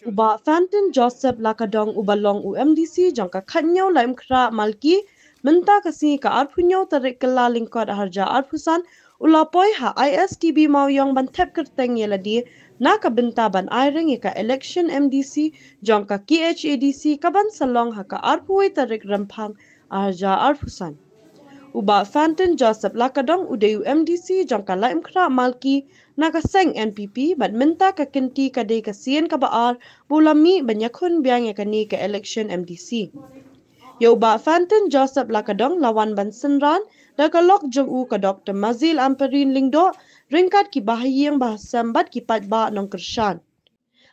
Uba Fantin Joseph Lakadong ubalong UMDC jangka kanyau laim kra malki menta kasi ka arpunyau tarik kela lingkod harja arpusan ulapoi ha ISTB mau yang bantep kerteng yeladi na ka benta ban airing ka election MDC jangka KHADC kaban salong ha ka arpuai tarik rempang harja arpusan. Uba Fantin Joseph Lakadong udayu MDC jangka laim kra malki naga seng NPP bat minta ka kinti ka day ka sien ka baar bulami banyakun biang ya kani ka election MDC. Ya uba Fantin Joseph Lakadong lawan ban senran daga lok jong u ka Dr. Mazil Amperin Lingdo ringkat ki bahayang bahasam bat ki patba nong kershan.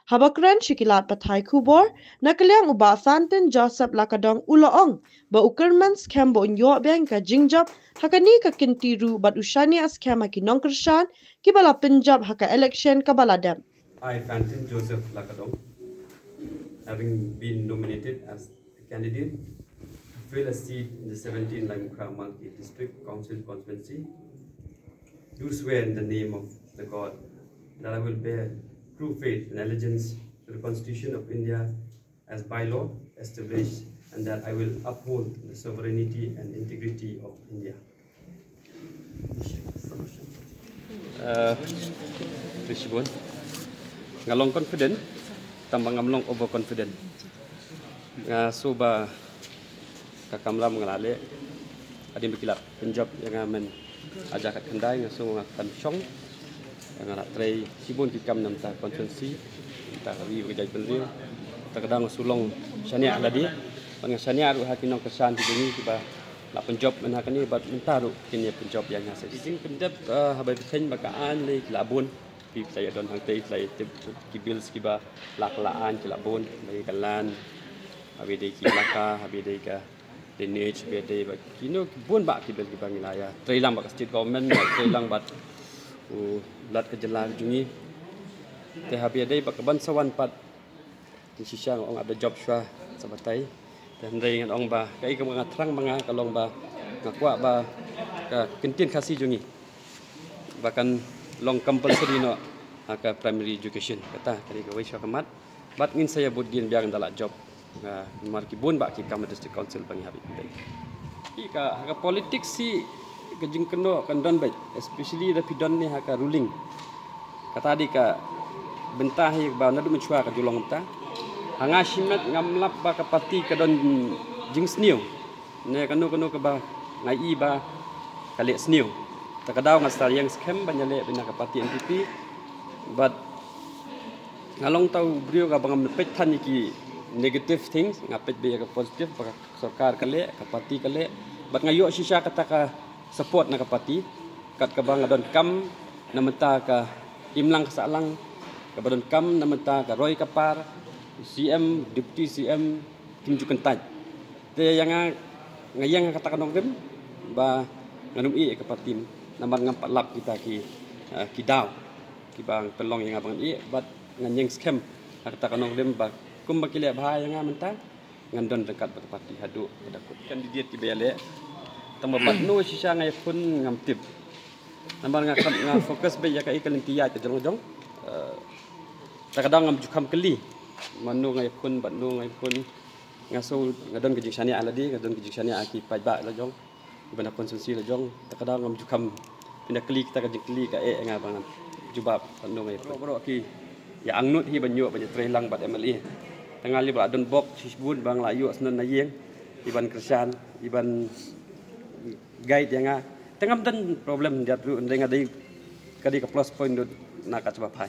Habakran shikilat patai kubor nakaliang uba Fantin Joseph Lakadong uloong ba ukerman scam bo unyo biang ka jingjab hakani ka kintiru bat ushani scam haki nongkershan ki bala Punjab haka election ka baladam. I, Fantin Joseph Lakadong, having been nominated as the candidate to fill a seat in the 17 Limekra Malki District Council constituency, do swear in the name of the God that I will bear true faith and allegiance to the Constitution of India as by law established, and that I will uphold the sovereignty and integrity of India. Rishibun, ngalong confident, tambang ngamlong overconfident. Suba kakamlam ngalale, adim berkilap Punjab yang aman ajakat kendai ngasung akan syong. Yang anak tray sibun kikam nam ta konsensi ta kawi kerja penril terkadang sulong syania ladi dengan syania ru hakinong kesan di tiba la penjob men hakani bat mentaru kini penjob yang hase sing pendap habai pen bakaan le labun pi saya don hang tei saya tip kibil skiba laklaan ki labun bagi kalan habi dei ki laka habi dei ka denage be dei ba kino bun ba kibil ki bangilaya tray lang ba state government tray lang bat lat kejelang jungi teh habis ada bakaban sawan pat di sisa orang ada job syah sabatai dan dengan orang ba kai ke mengatrang manga kalong ba ngakwa ba ka kentin kasih jungi bahkan long compulsory no ka primary education kata kali ke wis kamat bat ngin saya budin biang dalak job marki bun ba ki kam district council bang habis ika ka politik si kejing keno kan don baik especially the pidon ni haka ruling kata di ka bentah hi ba nadu menchua ka julong ta hanga shimat ngamlap ba ka parti ka don jing sniu ne kanu ka ba ngai ba kale sniu takadaw nga star yang scam banyale bina ka parti NPP but ngalong tau brio ka bangam pet than ki negative things ngapet be ka positive ba sarkar kale ka parti kale but ngayo sisa kata ka support na kapati kat kabang adon kam namenta ka imlang kasalang kabadon kam namenta ka Roy Kapar CM deputy CM Kim Jukentaj te yang ngayang kata kanong dem ba nganum i kapati namar ngampat lap kita ki daw ki bang pelong yang abang i bat nganyeng scam kata kanong dem ba kum bakile bahaya yang menta ngandon dekat kapati hadu pedakut kandidat ki bele tambah batnu sisa ngai pun ngamtip nambar ngam fokus be ya kai kalintia ke jong takadang ngam jukam keli manu ngai pun batnu ngai pun ngaso ngadon ke jiksani aladi ngadon ke jiksani aki pajba la jong ibana konsumsi la jong takadang ngam jukam pindah keli kita ke keli ka ngabang jubab batnu ngai bro ki ya angnut hi banyu banyak trelang bat MLE tengah li adon bok sisbun bang layu asnan nayeng iban kersan iban guide yang tengah dan problem jatuh dengan dari kadi ke plus point nak cepat